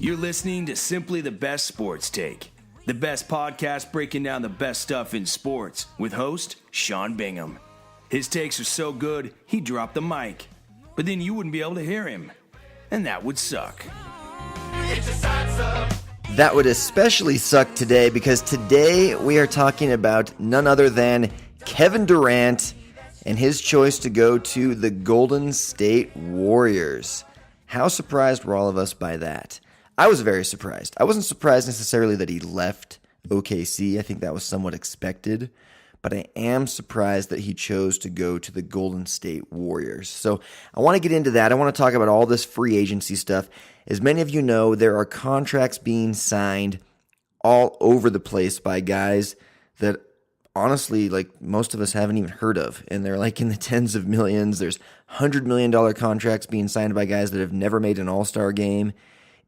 You're listening to Simply the Best Sports Take, the best podcast breaking down the best stuff in sports with host Sean Bingham. His takes are so good, he dropped the mic, but then you wouldn't be able to hear him, and that would suck. That would especially suck today because today we are talking about none other than Kevin Durant and his choice to go to the Golden State Warriors. How surprised were all of us by that? I was very surprised. I wasn't surprised necessarily that he left OKC. I think that was somewhat expected. But I am surprised that he chose to go to the Golden State Warriors. So I want to get into that. I want to talk about all this free agency stuff. As many of you know, there are contracts being signed all over the place by guys that honestly, like most of us haven't even heard of. And they're like in the tens of millions. There's $100 million contracts being signed by guys that have never made an all-star game.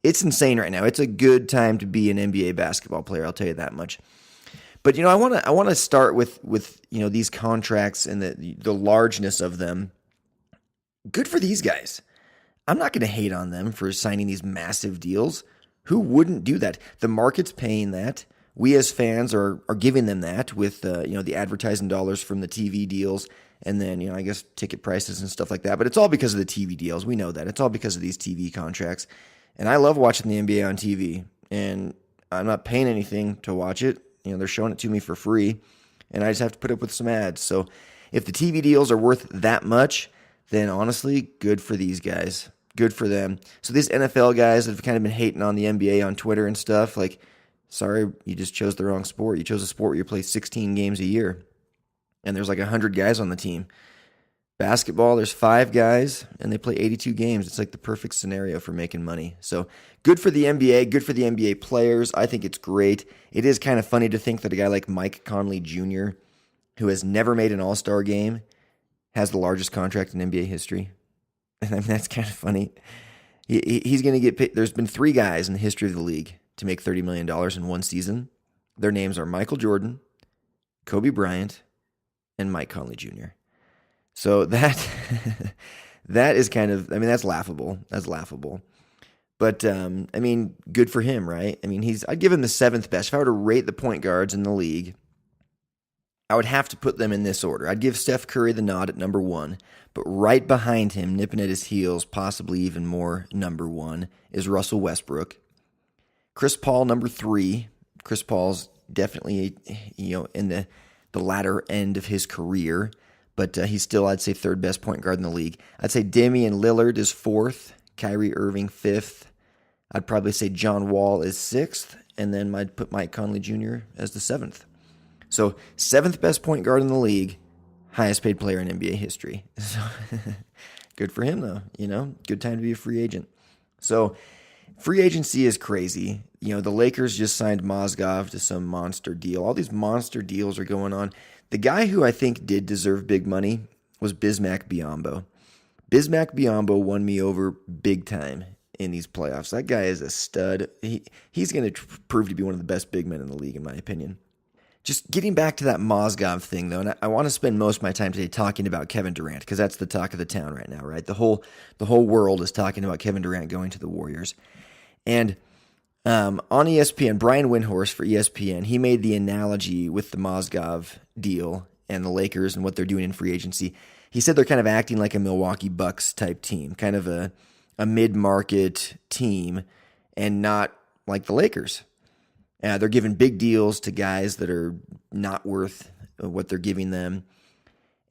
It's insane right now. It's a good time to be an NBA basketball player, I'll tell you that much. But I want to start with these contracts and the largeness of them. Good for these guys. I'm not going to hate on them for signing these massive deals. Who wouldn't do that? The market's paying that. We as fans are giving them that with the advertising dollars from the TV deals, and then I guess ticket prices and stuff like that. But it's all because of the TV deals. We know that. It's all because of these TV contracts. And I love watching the NBA on TV, and I'm not paying anything to watch it. They're showing it to me for free, and I just have to put up with some ads. So if the TV deals are worth that much, then honestly, good for these guys. Good for them. So these NFL guys that have kind of been hating on the NBA on Twitter and stuff, like, sorry, you just chose the wrong sport. You chose a sport where you play 16 games a year, and there's like 100 guys on the team. Basketball, there's 5 guys, and they play 82 games. It's like the perfect scenario for making money. So good for the NBA, good for the NBA players. I think it's great. It is kind of funny to think that a guy like Mike Conley Jr., who has never made an all-star game, has the largest contract in NBA history. And I mean, that's kind of funny. He's going to get paid. There's been 3 guys in the history of the league to make $30 million in one season. Their names are Michael Jordan, Kobe Bryant, and Mike Conley Jr. So that is kind of, that's laughable. That's laughable. But, good for him, right? I'd give him the 7th best. If I were to rate the point guards in the league, I would have to put them in this order. I'd give Steph Curry the nod at number 1, but right behind him, nipping at his heels, possibly even more number 1, is Russell Westbrook. Chris Paul, number 3. Chris Paul's definitely, in the latter end of his career. But he's still, I'd say, 3rd best point guard in the league. I'd say Damian Lillard is 4th, Kyrie Irving 5th. I'd probably say John Wall is 6th, and then I'd put Mike Conley Jr. as the 7th. So 7th best point guard in the league, highest paid player in NBA history. So good for him, though. Good time to be a free agent. So free agency is crazy. The Lakers just signed Mozgov to some monster deal. All these monster deals are going on. The guy who I think did deserve big money was Bismack Biyombo. Bismack Biyombo won me over big time in these playoffs. That guy is a stud. He's going to prove to be one of the best big men in the league, in my opinion. Just getting back to that Mozgov thing, though, and I want to spend most of my time today talking about Kevin Durant, because that's the talk of the town right now, right? The whole world is talking about Kevin Durant going to the Warriors. And on ESPN, Brian Windhorst for ESPN, he made the analogy with the Mozgov deal and the Lakers and what they're doing in free agency. He said they're kind of acting like a Milwaukee Bucks type team, kind of a mid-market team, and not like the Lakers. They're giving big deals to guys that are not worth what they're giving them.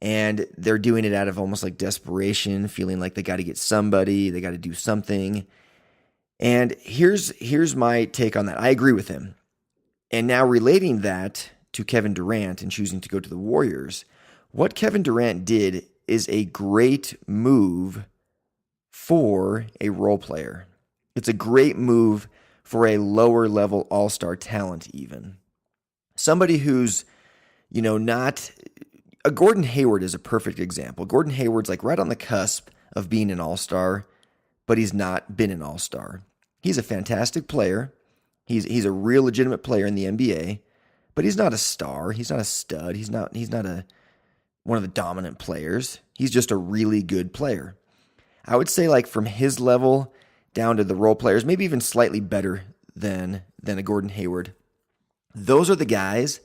And they're doing it out of almost like desperation, feeling like they got to get somebody, they got to do something. And here's my take on that. I agree with him. And now relating that to Kevin Durant and choosing to go to the Warriors, what Kevin Durant did is a great move for a role player. It's a great move for a lower level all-star talent even. Somebody who's, not... Gordon Hayward is a perfect example. Gordon Hayward's like right on the cusp of being an all-star, but he's not been an all-star. He's a fantastic player. He's a real legitimate player in the NBA, but he's not a star. He's not a stud. He's not one of the dominant players. He's just a really good player. I would say like from his level down to the role players, maybe even slightly better than a Gordon Hayward. Those are the guys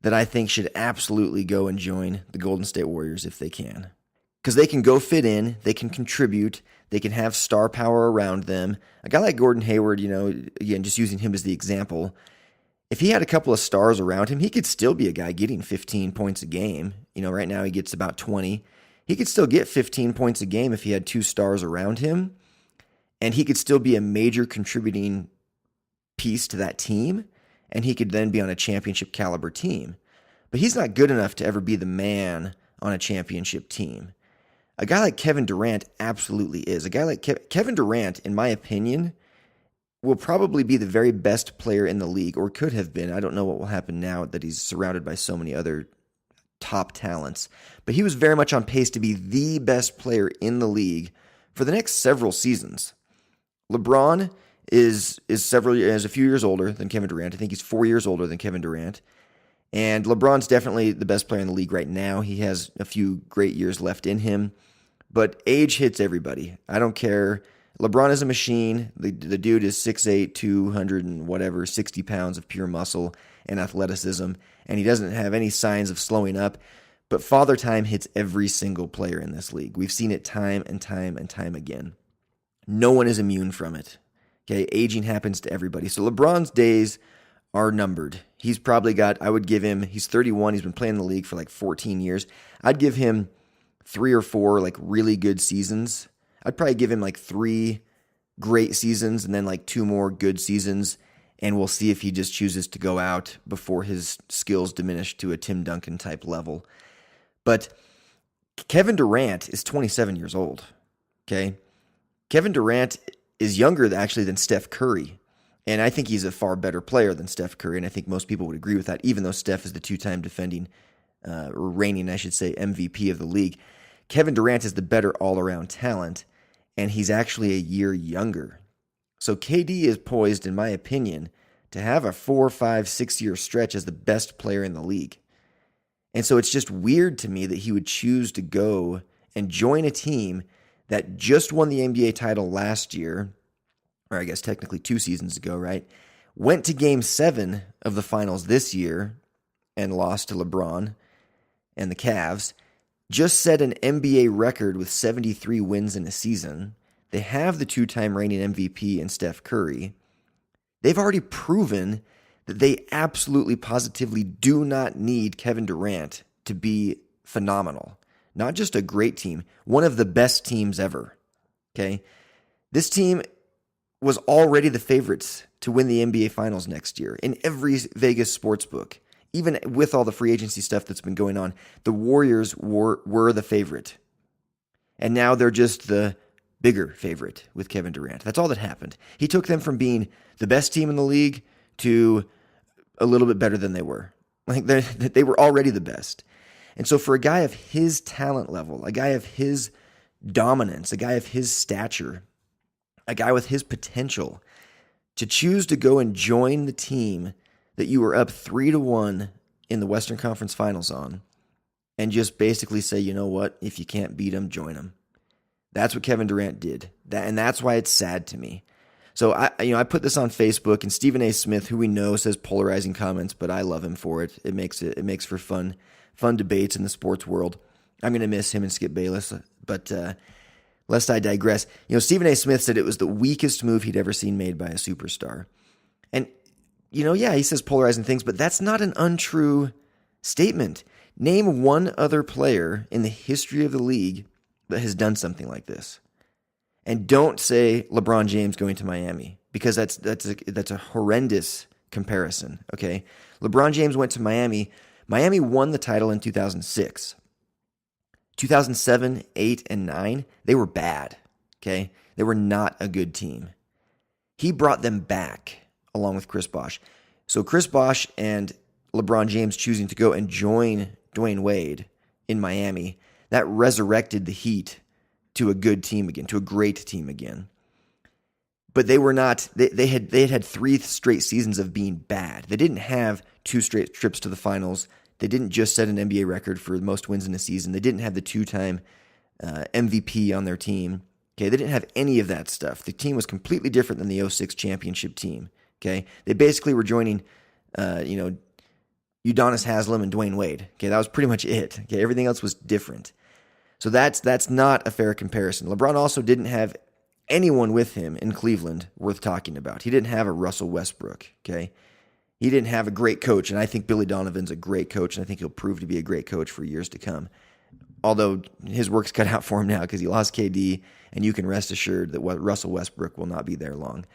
that I think should absolutely go and join the Golden State Warriors if they can. Because they can go fit in, they can contribute, they can have star power around them. A guy like Gordon Hayward, again, just using him as the example, if he had a couple of stars around him, he could still be a guy getting 15 points a game. Right now he gets about 20. He could still get 15 points a game if he had 2 stars around him, and he could still be a major contributing piece to that team, and he could then be on a championship caliber team. But he's not good enough to ever be the man on a championship team. A guy like Kevin Durant absolutely is. A guy like Kevin Durant, in my opinion, will probably be the very best player in the league, or could have been. I don't know what will happen now that he's surrounded by so many other top talents. But he was very much on pace to be the best player in the league for the next several seasons. LeBron is a few years older than Kevin Durant. I think he's 4 years older than Kevin Durant. And LeBron's definitely the best player in the league right now. He has a few great years left in him. But age hits everybody. I don't care. LeBron is a machine. The dude is 6'8", 200 and whatever, 60 pounds of pure muscle and athleticism. And he doesn't have any signs of slowing up. But father time hits every single player in this league. We've seen it time and time and time again. No one is immune from it. Okay, aging happens to everybody. So LeBron's days are numbered. He's probably got, he's 31, he's been playing in the league for like 14 years. I'd give him 3 or 4 like really good seasons. I'd probably give him like 3 great seasons and then like 2 more good seasons, and we'll see if he just chooses to go out before his skills diminish to a Tim Duncan type level. But Kevin Durant is 27 years old, okay? Kevin Durant is younger actually than Steph Curry. And I think he's a far better player than Steph Curry, and I think most people would agree with that, even though Steph is the 2-time defending, or reigning, I should say, MVP of the league. Kevin Durant is the better all-around talent, and he's actually a year younger. So KD is poised, in my opinion, to have a 4, 5, 6-year stretch as the best player in the league. And so it's just weird to me that he would choose to go and join a team that just won the NBA title last year, or I guess technically 2 seasons ago, right? Went to Game 7 of the finals this year and lost to LeBron and the Cavs. Just set an NBA record with 73 wins in a season. They have the 2-time reigning MVP in Steph Curry. They've already proven that they absolutely positively do not need Kevin Durant to be phenomenal. Not just a great team, one of the best teams ever, okay? This team was already the favorites to win the NBA Finals next year in every Vegas sportsbook. Even with all the free agency stuff that's been going on, the Warriors were the favorite. And now they're just the bigger favorite with Kevin Durant. That's all that happened. He took them from being the best team in the league to a little bit better than they were. Like they were already the best. And so for a guy of his talent level, a guy of his dominance, a guy of his stature, a guy with his potential, to choose to go and join the team that you were up 3-1 in the Western Conference Finals on, and just basically say, you know what, if you can't beat them, join them. That's what Kevin Durant did. And that's why it's sad to me. So I put this on Facebook, and Stephen A. Smith, who we know says polarizing comments, but I love him for it. It makes for fun debates in the sports world. I'm going to miss him and Skip Bayless, but lest I digress, Stephen A. Smith said it was the weakest move he'd ever seen made by a superstar. And, he says polarizing things, but that's not an untrue statement. Name one other player in the history of the league that has done something like this. And don't say LeBron James going to Miami, because that's a horrendous comparison, okay? LeBron James went to Miami. Miami won the title in 2006. 2007, 8, and 9, they were bad, okay? They were not a good team. He brought them back along with Chris Bosh. So Chris Bosh and LeBron James choosing to go and join Dwayne Wade in Miami, that resurrected the Heat to a good team again, to a great team again. But they were not, they had 3 straight seasons of being bad. They didn't have 2 straight trips to the finals. They didn't just set an NBA record for the most wins in a season. They didn't have the 2-time MVP on their team. Okay, they didn't have any of that stuff. The team was completely different than the '06 championship team. Okay, they basically were joining, Udonis Haslem and Dwayne Wade. Okay, that was pretty much it. Okay, everything else was different. So that's not a fair comparison. LeBron also didn't have anyone with him in Cleveland worth talking about. He didn't have a Russell Westbrook. Okay, he didn't have a great coach, and I think Billy Donovan's a great coach, and I think he'll prove to be a great coach for years to come. Although his work's cut out for him now because he lost KD, and you can rest assured that Russell Westbrook will not be there long.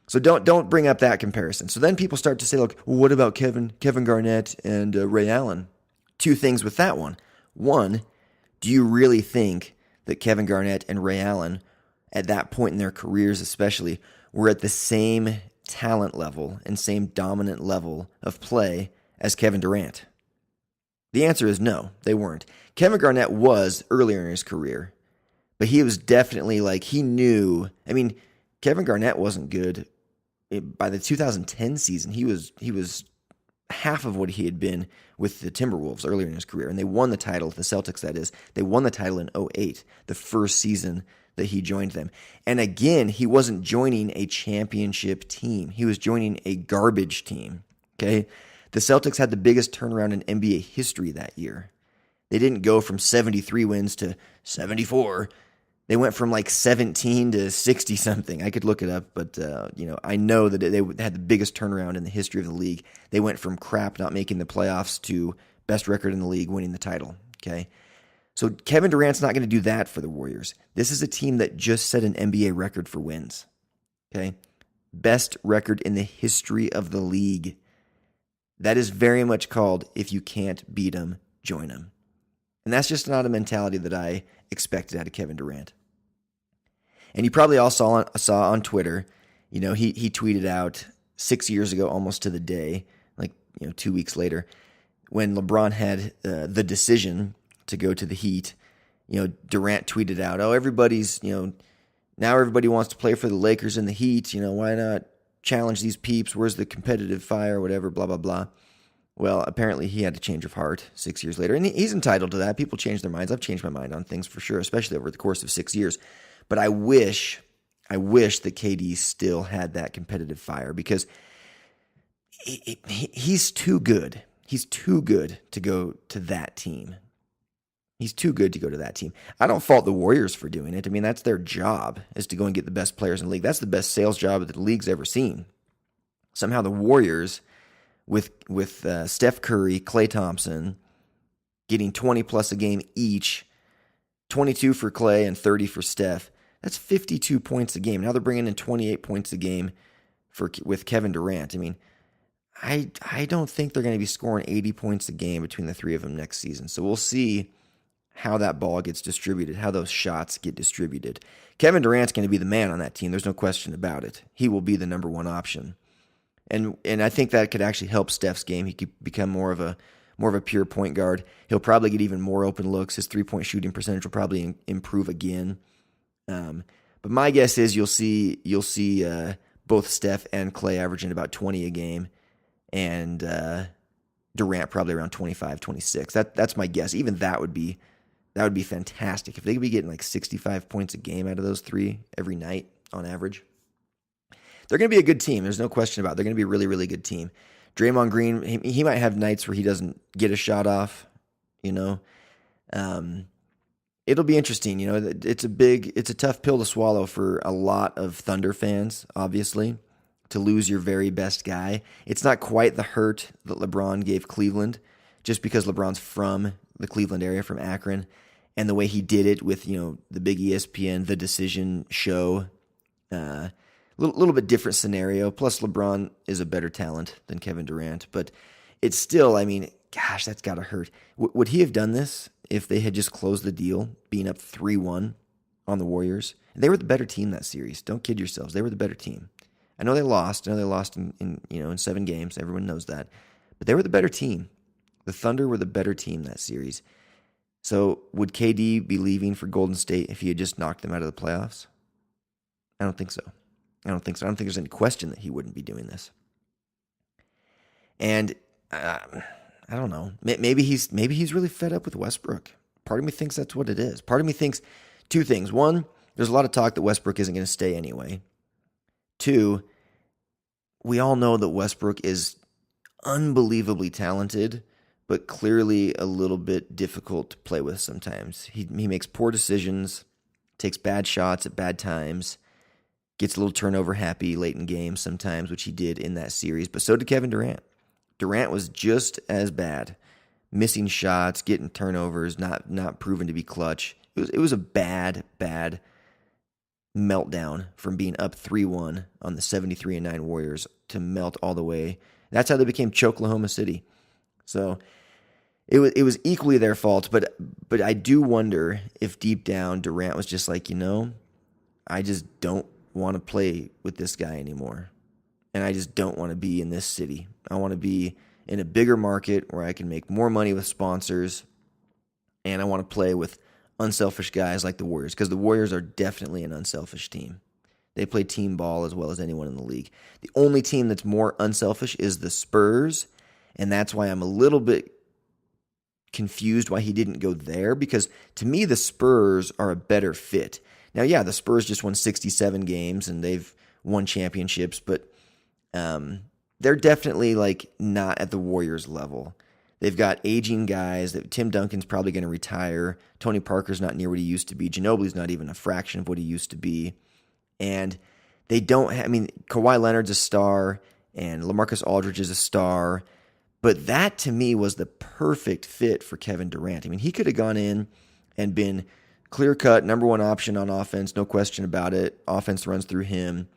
So don't bring up that comparison. So then people start to say, look, well, what about Kevin Garnett and Ray Allen? Two things with that one. One, do you really think that Kevin Garnett and Ray Allen, at that point in their careers especially, were at the same talent level and same dominant level of play as Kevin Durant? The answer is no, they weren't. Kevin Garnett was earlier in his career, but he was definitely he knew. I mean, Kevin Garnett wasn't good. By the 2010 season, he was half of what he had been with the Timberwolves earlier in his career, and they won the title, the Celtics that is. They won the title in '08, the first season that he joined them. And again, he wasn't joining a championship team. He was joining a garbage team, okay? The Celtics had the biggest turnaround in NBA history that year. They didn't go from 73 wins to 74. They went from 17 to 60 something. I could look it up, but I know that they had the biggest turnaround in the history of the league. They went from crap, not making the playoffs, to best record in the league, winning the title. Okay, so Kevin Durant's not going to do that for the Warriors. This is a team that just set an NBA record for wins. Okay, best record in the history of the league. That is very much called, if you can't beat them, join them. And that's just not a mentality that I expected out of Kevin Durant. And you probably all saw on Twitter, he tweeted out 6 years ago, almost to the day, 2 weeks later, when LeBron had the decision to go to the Heat, Durant tweeted out, oh, everybody's, now everybody wants to play for the Lakers and the Heat, why not challenge these peeps? Where's the competitive fire, whatever, blah, blah, blah. Well, apparently he had a change of heart 6 years later, and he's entitled to that. People change their minds. I've changed my mind on things for sure, especially over the course of 6 years. But I wish that KD still had that competitive fire because he's too good. He's too good to go to that team. He's too good to go to that team. I don't fault the Warriors for doing it. I mean, that's their job, is to go and get the best players in the league. That's the best sales job that the league's ever seen. Somehow the Warriors, with Steph Curry, Klay Thompson, getting 20-plus a game each, 22 for Klay and 30 for Steph, that's 52 points a game. Now they're bringing in 28 points a game with Kevin Durant. I mean, I don't think they're going to be scoring 80 points a game between the three of them next season. So we'll see how that ball gets distributed, how those shots get distributed. Kevin Durant's going to be the man on that team. There's no question about it. He will be the number one option. And I think that could actually help Steph's game. He could become more of a pure point guard. He'll probably get even more open looks. His three-point shooting percentage will probably improve again. But my guess is you'll see both Steph and Klay averaging about 20 a game, and Durant probably around 25, 26. That's my guess. Even that would be fantastic if they could be getting 65 points a game out of those three every night on average. They're going to be a good team. There's no question about it. They're going to be a really, really good team. Draymond Green, he might have nights where he doesn't get a shot off, It'll be interesting. It's a tough pill to swallow for a lot of Thunder fans, obviously, to lose your very best guy. It's not quite the hurt that LeBron gave Cleveland, just because LeBron's from the Cleveland area, from Akron, and the way he did it with, the big ESPN, The Decision show, little bit different scenario. Plus, LeBron is a better talent than Kevin Durant, but it's still, gosh, that's got to hurt. Would he have done this if they had just closed the deal, being up 3-1 on the Warriors? And they were the better team that series. Don't kid yourselves. They were the better team. I know they lost. in 7 games. Everyone knows that. But they were the better team. The Thunder were the better team that series. So would KD be leaving for Golden State if he had just knocked them out of the playoffs? I don't think so. I don't think there's any question that he wouldn't be doing this. And I don't know. Maybe he's really fed up with Westbrook. Part of me thinks that's what it is. Part of me thinks Two things. One, there's a lot of talk that Westbrook isn't going to stay anyway. Two, we all know that Westbrook is unbelievably talented, but clearly a little bit difficult to play with sometimes. He makes poor decisions, takes bad shots at bad times, gets a little turnover happy late in games sometimes, which he did in that series, but so did Kevin Durant. Durant was just as bad, missing shots, getting turnovers, not proven to be clutch. It was a bad meltdown from being up 3-1 on the 73-9 Warriors to melt all the way. That's how they became Choklahoma City. So it was equally their fault, but I do wonder if deep down Durant was just like, I just don't want to play with this guy anymore. And I just don't want to be in this city. I want to be in a bigger market where I can make more money with sponsors, and I want to play with unselfish guys like the Warriors, because the Warriors are definitely an unselfish team. They play team ball as well as anyone in the league. The only team that's more unselfish is the Spurs, and that's why I'm a little bit confused why he didn't go there, because to me the Spurs are a better fit. Now, yeah, the Spurs just won 67 games and they've won championships, but they're definitely like not at the Warriors level. They've got aging guys. Tim Duncan's probably going to retire. Tony Parker's not near what he used to be. Ginobili's not even a fraction of what he used to be. And they don't have, Kawhi Leonard's a star and LaMarcus Aldridge is a star. But that to me was the perfect fit for Kevin Durant. He could have gone in and been clear-cut, number one option on offense, no question about it. Offense runs through him.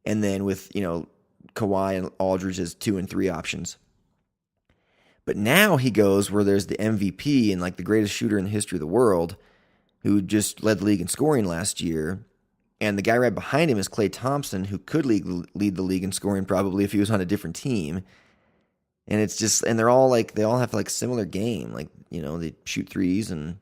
And then with, Kawhi and Aldridge as 2 and 3 options. But now he goes where there's the MVP and like the greatest shooter in the history of the world, who just led the league in scoring last year. And the guy right behind him is Klay Thompson, who could lead the league in scoring probably if he was on a different team. And it's just, and they all have like similar game. Like, they shoot threes, and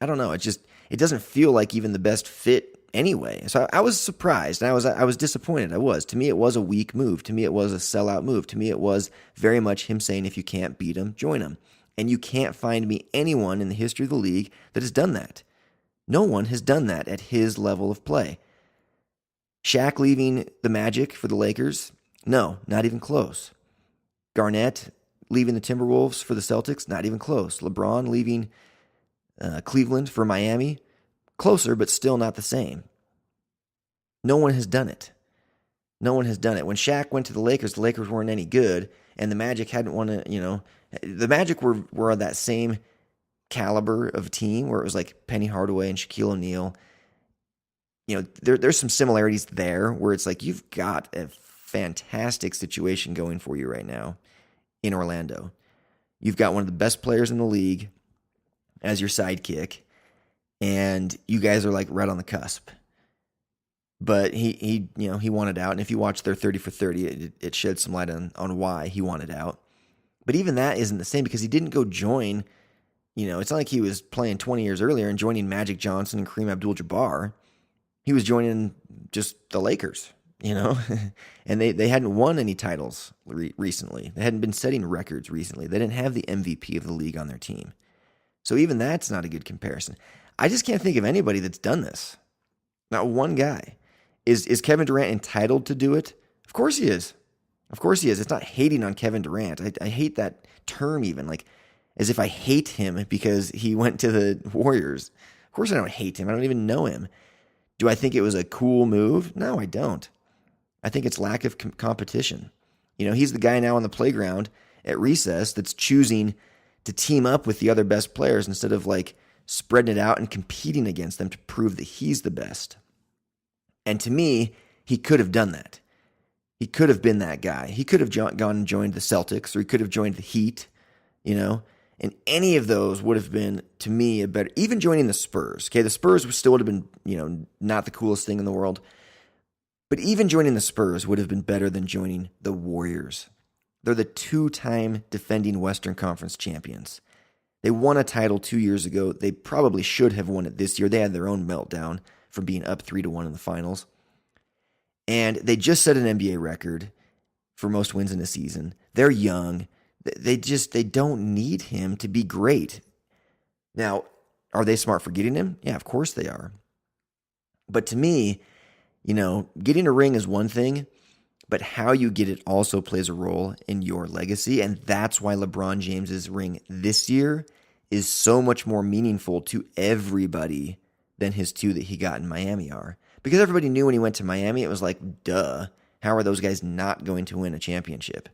I don't know. It doesn't feel like even the best fit anyway. So I was surprised, and I was disappointed. To me, it was a weak move. To me, it was a sellout move. To me, it was very much him saying, if you can't beat him, join him. And you can't find me anyone in the history of the league that has done that. No one has done that at his level of play. Shaq leaving the Magic for the Lakers? No, not even close. Garnett leaving the Timberwolves for the Celtics? Not even close. LeBron leaving Cleveland for Miami? Closer, but still not the same. No one has done it. No one has done it. When Shaq went to the Lakers weren't any good, and the Magic hadn't won the Magic were that same caliber of team where it was like Penny Hardaway and Shaquille O'Neal. There's some similarities there where it's like you've got a fantastic situation going for you right now in Orlando. You've got one of the best players in the league as your sidekick, and you guys are like right on the cusp. But he wanted out, and if you watch their 30 for 30, it shed some light on why he wanted out. But even that isn't the same, because he didn't go join. It's not like he was playing 20 years earlier and joining Magic Johnson and Kareem Abdul-Jabbar. He was joining just the Lakers, and they hadn't won any titles recently. They hadn't been setting records recently. They didn't have the MVP of the league on their team. So even that's not a good comparison. I just can't think of anybody that's done this. Not one guy. Is Kevin Durant entitled to do it? Of course he is. Of course he is. It's not hating on Kevin Durant. I hate that term even, like as if I hate him because he went to the Warriors. Of course I don't hate him. I don't even know him. Do I think it was a cool move? No, I don't. I think it's lack of competition. He's the guy now on the playground at recess that's choosing to team up with the other best players instead of like spreading it out and competing against them to prove that he's the best. And to me, he could have done that. He could have been that guy. He could have gone and joined the Celtics, or he could have joined the Heat, and any of those would have been, to me, a better, even joining the Spurs. Okay, the Spurs still would have been, not the coolest thing in the world, but even joining the Spurs would have been better than joining the Warriors. They're the 2-time defending Western Conference champions. They won a title 2 years ago. They probably should have won it this year. They had their own meltdown from being up 3-1 in the finals. And they just set an NBA record for most wins in a season. They're young. They don't need him to be great. Now, Are they smart for getting him? Yeah, of course they are. But to me, getting a ring is one thing, but how you get it also plays a role in your legacy. And that's why LeBron James's ring this year is so much more meaningful to everybody than his 2 that he got in Miami are. Because everybody knew when he went to Miami, it was like, duh, how are those guys not going to win a championship?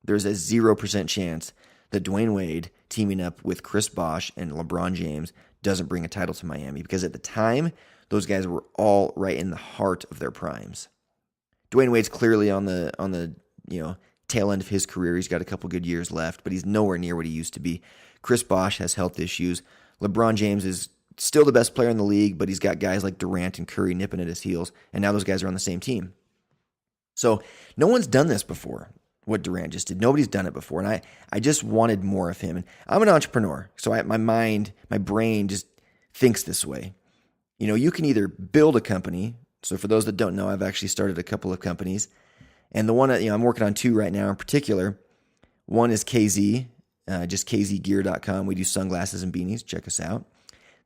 There's a 0% chance that Dwayne Wade teaming up with Chris Bosh and LeBron James doesn't bring a title to Miami, because at the time, those guys were all right in the heart of their primes. Dwayne Wade's clearly on the tail end of his career. He's got a couple good years left, but he's nowhere near what he used to be. Chris Bosh has health issues. LeBron James is still the best player in the league, but he's got guys like Durant and Curry nipping at his heels, and now those guys are on the same team. So no one's done this before, what Durant just did. Nobody's done it before, and I just wanted more of him. And I'm an entrepreneur, so my brain just thinks this way. You can either build a company. So for those that don't know, I've actually started a couple of companies. And the one I'm working on 2 right now in particular. One is KZ, just kzgear.com. We do sunglasses and beanies. Check us out.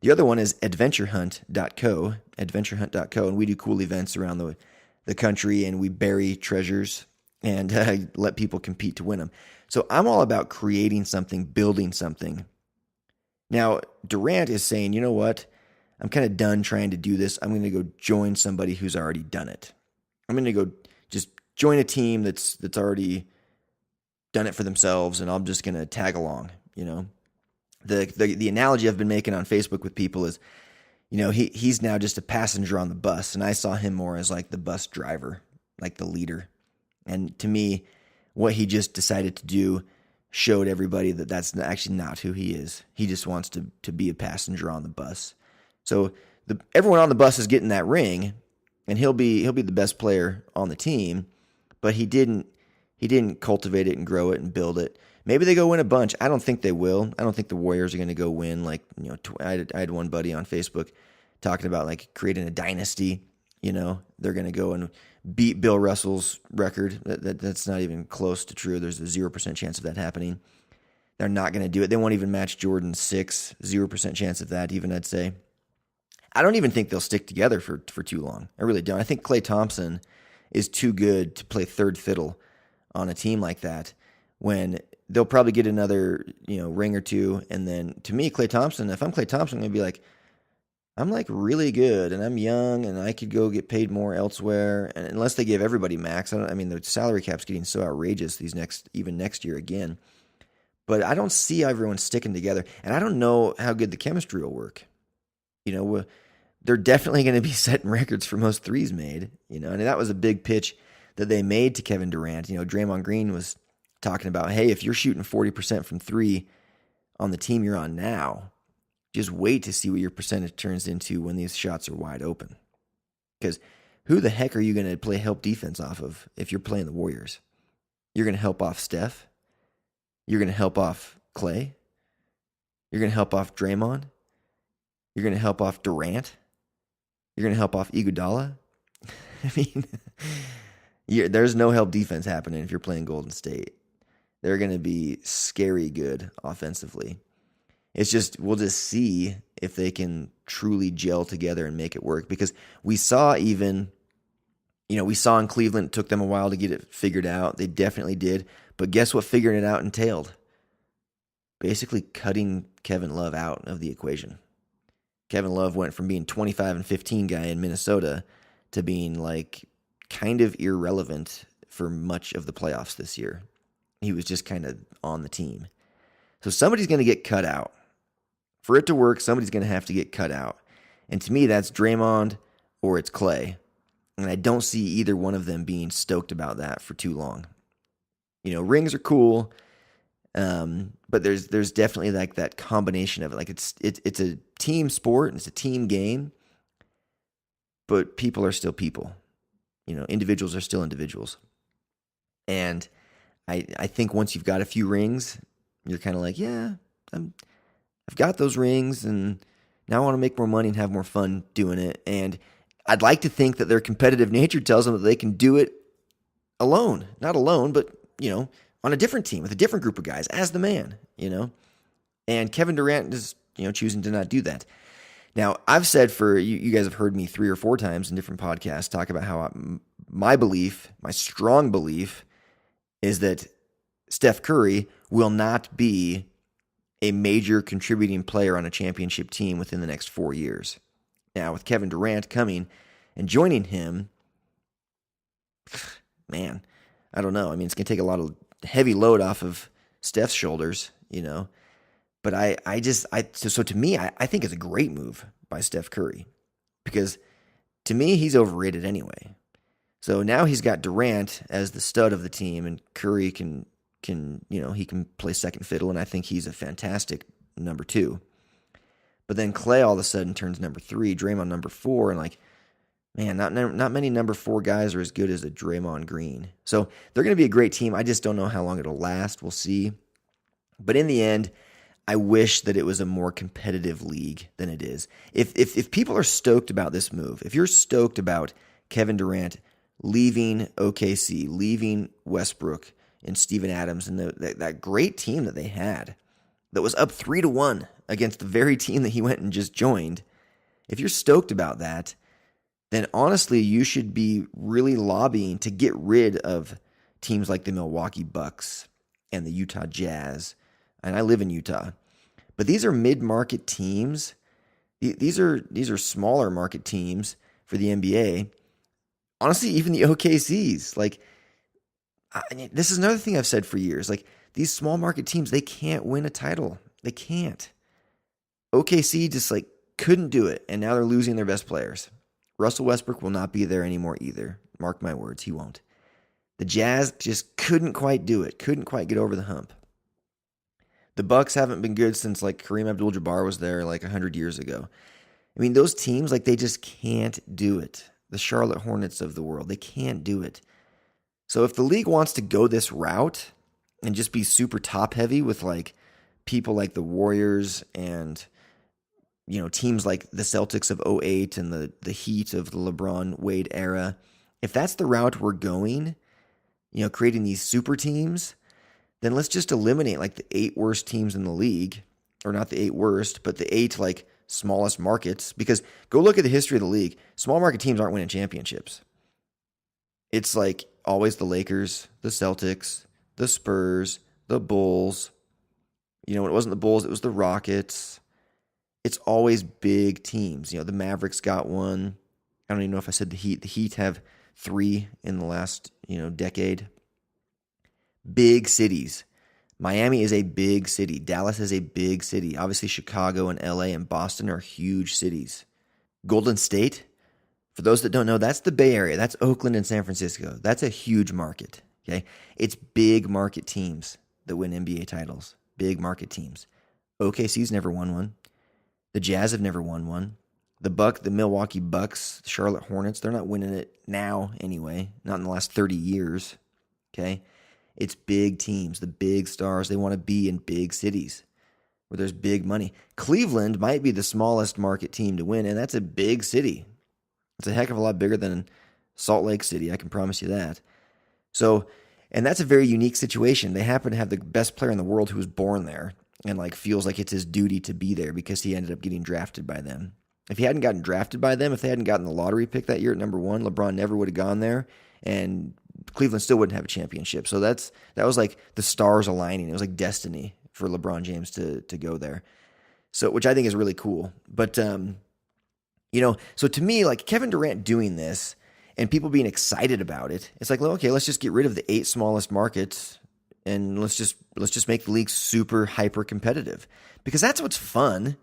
The other one is adventurehunt.co, and we do cool events around the country, and we bury treasures and let people compete to win them. So I'm all about creating something, building something. Now, Durant is saying, you know what? I'm kind of done trying to do this. I'm going to go join somebody who's already done it. I'm going to go just join a team that's already done it for themselves, and I'm just going to tag along. The analogy I've been making on Facebook with people is, he's now just a passenger on the bus, and I saw him more as like the bus driver, like the leader. And to me, what he just decided to do showed everybody that that's actually not who he is. He just wants to be a passenger on the bus. So everyone on the bus is getting that ring, and he'll be the best player on the team, but he didn't cultivate it and grow it and build it. Maybe they go win a bunch. I don't think they will. I don't think the Warriors are going to go win. I had one buddy on Facebook talking about like creating a dynasty. They're going to go and beat Bill Russell's record. That's not even close to true. There's a 0% chance of that happening. They're not going to do it. They won't even match Jordan's 6. 0% chance of that, even, I'd say. I don't even think they'll stick together for too long. I really don't. I think Klay Thompson is too good to play third fiddle on a team like that, when they'll probably get another ring or 2. And then to me, Klay Thompson, if I'm Klay Thompson, I'm going to be like, I'm like really good, and I'm young, and I could go get paid more elsewhere. And unless they give everybody max, the salary cap's getting so outrageous even next year again. But I don't see everyone sticking together, and I don't know how good the chemistry will work. They're definitely going to be setting records for most threes made, and that was a big pitch that they made to Kevin Durant. Draymond Green was talking about, hey, if you're shooting 40% from 3 on the team you're on now, just wait to see what your percentage turns into when these shots are wide open. Because who the heck are you going to play help defense off of if you're playing the Warriors? You're going to help off Steph. You're going to help off Klay. You're going to help off Draymond. You're going to help off Durant. You're going to help off Iguodala. There's no help defense happening if you're playing Golden State. They're going to be scary good offensively. It's just, we'll just see if they can truly gel together and make it work. Because we saw in Cleveland, it took them a while to get it figured out. They definitely did. But guess what figuring it out entailed? Basically cutting Kevin Love out of the equation. Kevin Love went from being 25 and 15 guy in Minnesota to being like kind of irrelevant for much of the playoffs this year. He was just kind of on the team. So somebody's going to get cut out. For it to work, somebody's going to have to get cut out. And to me, that's Draymond or it's Klay. And I don't see either one of them being stoked about that for too long. Rings are cool, but there's definitely like that combination of it. Like it's a team sport and it's a team game, but people are still people. Individuals are still individuals. And I think once you've got a few rings, you're kind of like, yeah, I've got those rings, and now I want to make more money and have more fun doing it. And I'd like to think that their competitive nature tells them that they can do it alone. Not alone, but, on a different team with a different group of guys as the man, And Kevin Durant is choosing to not do that. Now, I've said you guys have heard me 3 or 4 times in different podcasts talk about how my strong belief is that Steph Curry will not be a major contributing player on a championship team within the next 4 years. Now, with Kevin Durant coming and joining him, man, I don't know. I mean, it's going to take a lot of heavy load off of Steph's shoulders, But so to me, I think it's a great move by Steph Curry because to me, he's overrated anyway. So now he's got Durant as the stud of the team, and Curry can he can play second fiddle, and I think he's a fantastic number 2. But then Clay all of a sudden turns number 3, Draymond number 4, and man, not many number 4 guys are as good as a Draymond Green. So they're going to be a great team. I just don't know how long it'll last. We'll see. But in the end, I wish that it was a more competitive league than it is. If people are stoked about this move, if you're stoked about Kevin Durant leaving OKC, leaving Westbrook and Steven Adams and that great team that they had that was up 3-1 against the very team that he went and just joined, if you're stoked about that, then honestly you should be really lobbying to get rid of teams like the Milwaukee Bucks and the Utah Jazz. And I live in Utah. But these are mid-market teams. These are smaller market teams for the NBA. Honestly, even the OKCs. This is another thing I've said for years. These small market teams, they can't win a title. They can't. OKC just couldn't do it, and now they're losing their best players. Russell Westbrook will not be there anymore either. Mark my words, he won't. The Jazz just couldn't quite do it. Couldn't quite get over the hump. The Bucks haven't been good since Kareem Abdul-Jabbar was there 100 years ago. I mean, those teams, they just can't do it. The Charlotte Hornets of the world, they can't do it. So if the league wants to go this route and just be super top heavy with people like the Warriors and teams like the Celtics of 2008 and the Heat of the LeBron Wade era, if that's the route we're going, creating these super teams, then let's just eliminate the 8 worst teams in the league, or not the 8 worst, but the 8 smallest markets. Because go look at the history of the league. Small market teams aren't winning championships. It's always the Lakers, the Celtics, the Spurs, the Bulls. When it wasn't the Bulls, it was the Rockets. It's always big teams. The Mavericks got one. I don't even know if I said the Heat. The Heat have 3 in the last, decade. Big cities. Miami is a big city. Dallas is a big city. Obviously, Chicago and LA and Boston are huge cities. Golden State, for those that don't know, that's the Bay Area. That's Oakland and San Francisco. That's a huge market. Okay, it's big market teams that win NBA titles. Big market teams. OKC's never won one. The Jazz have never won one. The Milwaukee Bucks, the Charlotte Hornets, they're not winning it now anyway. Not in the last 30 years. Okay. It's big teams, the big stars. They want to be in big cities where there's big money. Cleveland might be the smallest market team to win, and that's a big city. It's a heck of a lot bigger than Salt Lake City, I can promise you that. So, and that's a very unique situation. They happen to have the best player in the world who was born there and feels like it's his duty to be there because he ended up getting drafted by them. If he hadn't gotten drafted by them, if they hadn't gotten the lottery pick that year at number 1, LeBron never would have gone there, and Cleveland still wouldn't have a championship. So that was the stars aligning. It was destiny for LeBron James to go there. So, which I think is really cool. But, so to me, Kevin Durant doing this and people being excited about it, it's okay, let's just get rid of the 8 smallest markets and let's just make the league super hyper competitive because that's what's fun.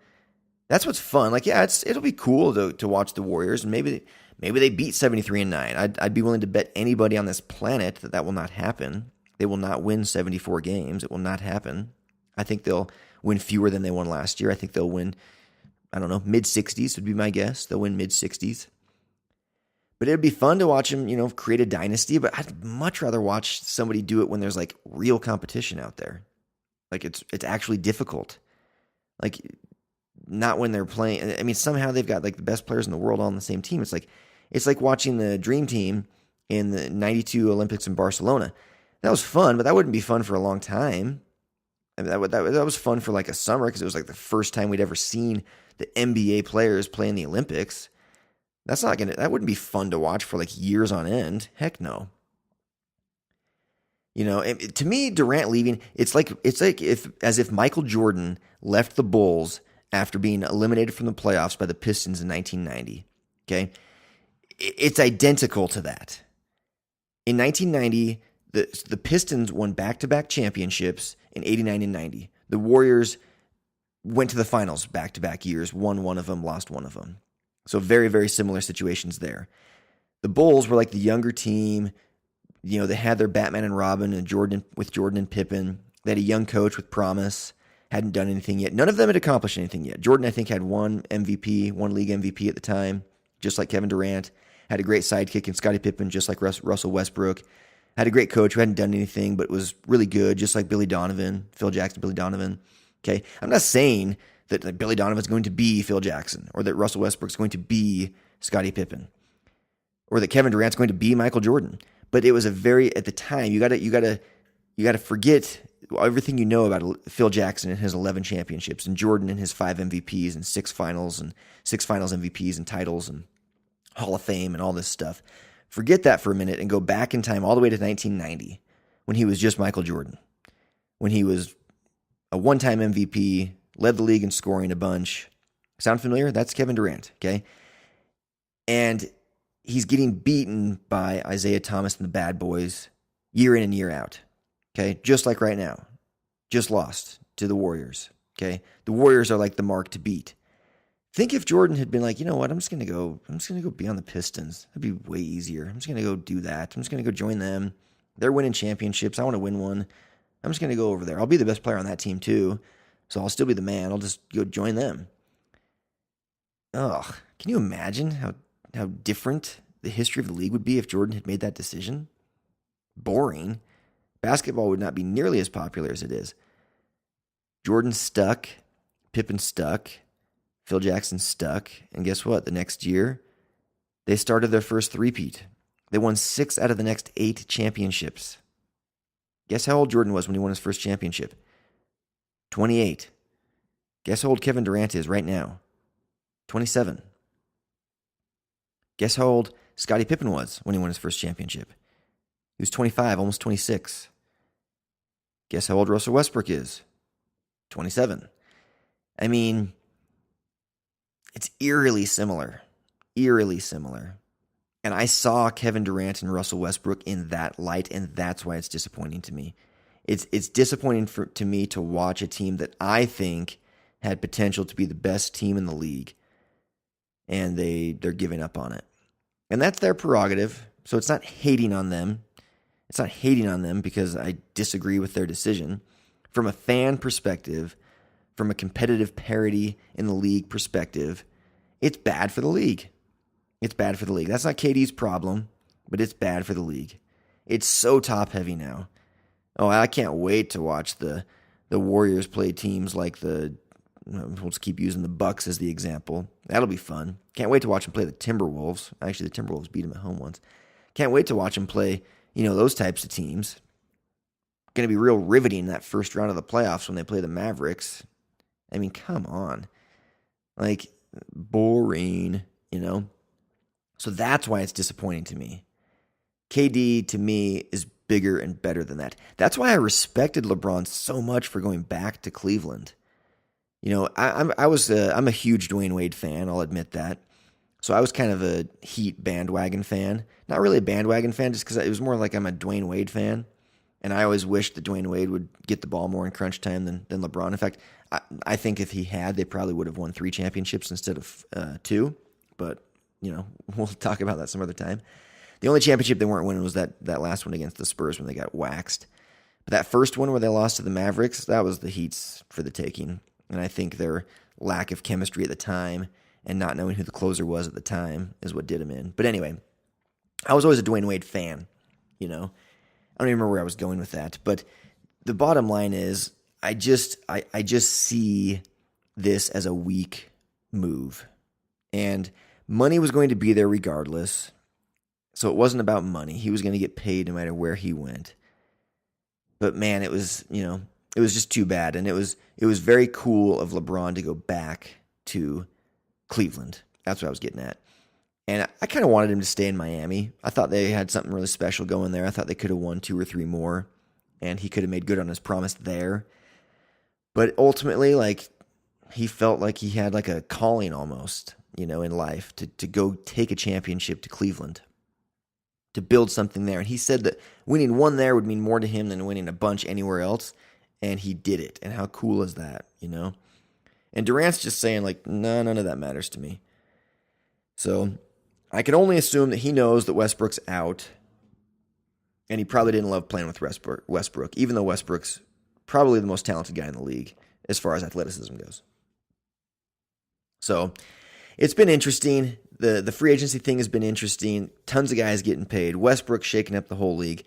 That's what's fun. It'll be cool to watch the Warriors, and maybe they beat 73-9. I'd be willing to bet anybody on this planet that will not happen. They will not win 74 games. It will not happen. I think they'll win fewer than they won last year. I think they'll win, mid-60s would be my guess. They'll win mid-60s. But it'd be fun to watch them, create a dynasty, but I'd much rather watch somebody do it when there's real competition out there. It's actually difficult. Not when they're playing. I mean, somehow they've got the best players in the world all on the same team. It's like watching the Dream Team in the 92 Olympics in Barcelona. That was fun, but that wouldn't be fun for a long time. I mean, that was fun for like a summer because it was like the first time we'd ever seen the NBA players play in the Olympics. That wouldn't be fun to watch for like years on end. Heck no. To me, Durant leaving, it's like if Michael Jordan left the Bulls after being eliminated from the playoffs by the Pistons in 1990. Okay, it's identical to that. In 1990, the Pistons won back-to-back championships in 89 and 90. The Warriors went to the finals back-to-back years, won one of them, lost one of them. So very, very similar situations there. The Bulls were like the younger team. They had their Batman and Robin and Jordan and Pippen. They had a young coach with promise, hadn't done anything yet. None of them had accomplished anything yet. Jordan, I think, had one league MVP at the time, just like Kevin Durant. Had a great sidekick in Scottie Pippen, just like Russell Westbrook. Had a great coach who hadn't done anything but was really good, just like Billy Donovan, Phil Jackson, Billy Donovan. Okay, I'm not saying that Billy Donovan's going to be Phil Jackson or that Russell Westbrook's going to be Scottie Pippen or that Kevin Durant's going to be Michael Jordan. But it was at the time, you gotta forget everything you know about Phil Jackson and his 11 championships and Jordan and his 5 MVPs and 6 finals MVPs and titles and Hall of Fame and all this stuff. Forget that for a minute and go back in time all the way to 1990 when he was just Michael Jordan, when he was a one-time MVP, led the league in scoring a bunch. Sound familiar? That's Kevin Durant, okay? And he's getting beaten by Isaiah Thomas and the Bad Boys year in and year out, okay? Just like right now. Just lost to the Warriors, okay? The Warriors are like the mark to beat. Think if Jordan had been like, you know what, I'm just gonna go be on the Pistons. That'd be way easier. I'm just gonna go do that. I'm just gonna go join them. They're winning championships. I want to win one. I'm just gonna go over there. I'll be the best player on that team too, so I'll still be the man. I'll just go join them. Ugh, can you imagine how different the history of the league would be if Jordan had made that decision? Boring. Basketball would not be nearly as popular as it is. Jordan stuck. Pippen stuck. Phil Jackson stuck, and guess what? The next year, they started their first three-peat. They won 6 out of the next 8 championships. Guess how old Jordan was when he won his first championship? 28. Guess how old Kevin Durant is right now? 27. Guess how old Scottie Pippen was when he won his first championship? He was 25, almost 26. Guess how old Russell Westbrook is? 27. I mean, it's eerily similar. And I saw Kevin Durant and Russell Westbrook in that light, and that's why it's disappointing to me. It's disappointing to me to watch a team that I think had potential to be the best team in the league, and they're giving up on it. And that's their prerogative, so it's not hating on them. It's not hating on them because I disagree with their decision. From a fan perspective, from a competitive parity in the league perspective, it's bad for the league. It's bad for the league. That's not KD's problem, but it's bad for the league. It's so top-heavy now. Oh, I can't wait to watch the Warriors play teams like we'll just keep using the Bucks as the example. That'll be fun. Can't wait to watch them play the Timberwolves. Actually, the Timberwolves beat them at home once. Can't wait to watch them play, those types of teams. Going to be real riveting in that first round of the playoffs when they play the Mavericks. I mean, come on. Like, boring, So that's why it's disappointing to me. KD, to me, is bigger and better than that. That's why I respected LeBron so much for going back to Cleveland. I'm a huge Dwayne Wade fan, I'll admit that. So I was kind of a Heat bandwagon fan. Not really a bandwagon fan, just because it was more like I'm a Dwayne Wade fan. And I always wished that Dwayne Wade would get the ball more in crunch time than LeBron. In fact, I think if he had, they probably would have won 3 championships instead of 2. But, we'll talk about that some other time. The only championship they weren't winning was that last one against the Spurs when they got waxed. But that first one where they lost to the Mavericks, that was the Heat's for the taking. And I think their lack of chemistry at the time and not knowing who the closer was at the time is what did them in. But anyway, I was always a Dwayne Wade fan, I don't even remember where I was going with that. But the bottom line is I just see this as a weak move. And money was going to be there regardless. So it wasn't about money. He was going to get paid no matter where he went. But man, it was, it was just too bad. And it was very cool of LeBron to go back to Cleveland. That's what I was getting at. And I kind of wanted him to stay in Miami. I thought they had something really special going there. I thought they could have won 2 or 3 more, and he could have made good on his promise there. But ultimately, like, he felt like he had like a calling almost, in life to go take a championship to Cleveland, to build something there. And he said that winning one there would mean more to him than winning a bunch anywhere else. And he did it. And how cool is that, And Durant's just saying, like, no, none of that matters to me. So I can only assume that he knows that Westbrook's out. And he probably didn't love playing with Westbrook, even though Westbrook's probably the most talented guy in the league as far as athleticism goes. So it's been interesting. The free agency thing has been interesting. Tons of guys getting paid. Westbrook shaking up the whole league.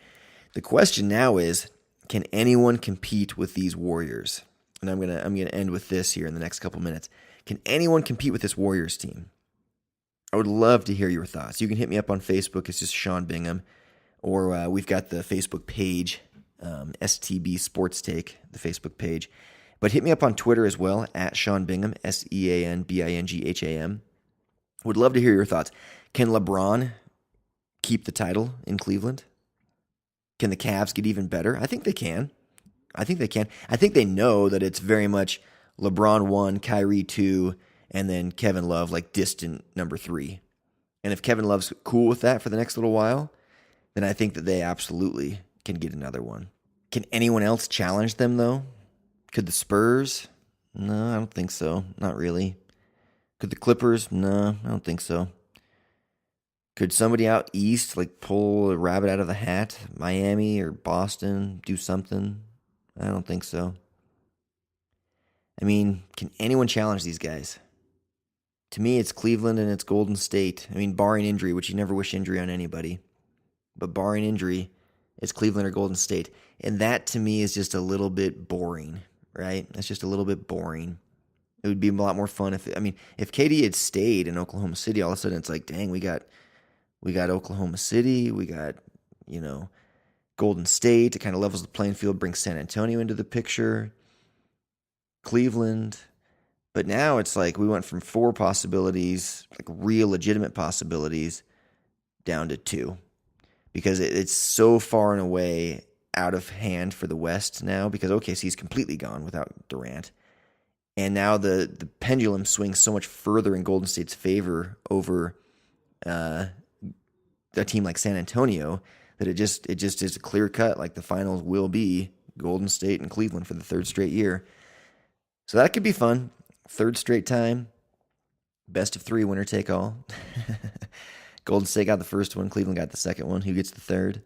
The question now is, can anyone compete with these Warriors? And I'm gonna end with this here in the next couple minutes. Can anyone compete with this Warriors team? I would love to hear your thoughts. You can hit me up on Facebook. It's just Sean Bingham. Or we've got the Facebook page, STB Sports Take, the Facebook page. But hit me up on Twitter as well, at Sean Bingham, SeanBingham. Would love to hear your thoughts. Can LeBron keep the title in Cleveland? Can the Cavs get even better? I think they can. I think they know that it's very much LeBron 1, Kyrie 2, and then Kevin Love, like distant number 3. And if Kevin Love's cool with that for the next little while, then I think that they absolutely can get another one. Can anyone else challenge them, though? Could the Spurs? No, I don't think so. Not really. Could the Clippers? No, I don't think so. Could somebody out east, like, pull a rabbit out of the hat? Miami or Boston, do something? I don't think so. I mean, can anyone challenge these guys? To me, it's Cleveland and it's Golden State. I mean, barring injury, which you never wish injury on anybody. But barring injury, it's Cleveland or Golden State. And that, to me, is just a little bit boring, right? That's just a little bit boring. It would be a lot more fun if KD had stayed in Oklahoma City, all of a sudden it's like, dang, we got Oklahoma City, we got, Golden State. It kind of levels the playing field, brings San Antonio into the picture, Cleveland. But now it's like we went from 4 possibilities, like real legitimate possibilities, down to 2. Because it's so far and away out of hand for the West now, because OKC's completely gone without Durant. And now the pendulum swings so much further in Golden State's favor over a team like San Antonio that it just is a clear cut, like the finals will be Golden State and Cleveland for the 3rd straight year. So that could be fun. 3rd straight time. Best of 3, winner take all. Golden State got the first one. Cleveland got the second one. Who gets the 3rd?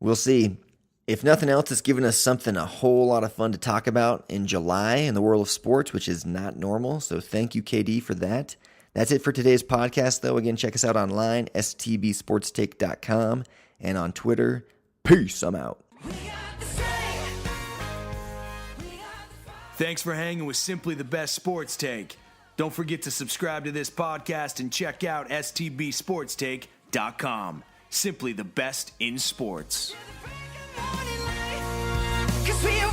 We'll see. If nothing else, it's given us something a whole lot of fun to talk about in July in the world of sports, which is not normal. So thank you, KD, for that. That's it for today's podcast, though. Again, check us out online, stbsportstake.com, and on Twitter. Peace. I'm out. Thanks for hanging with Simply the Best Sports Take. Don't forget to subscribe to this podcast and check out stbsportstake.com. Simply the best in sports. 'Cause we are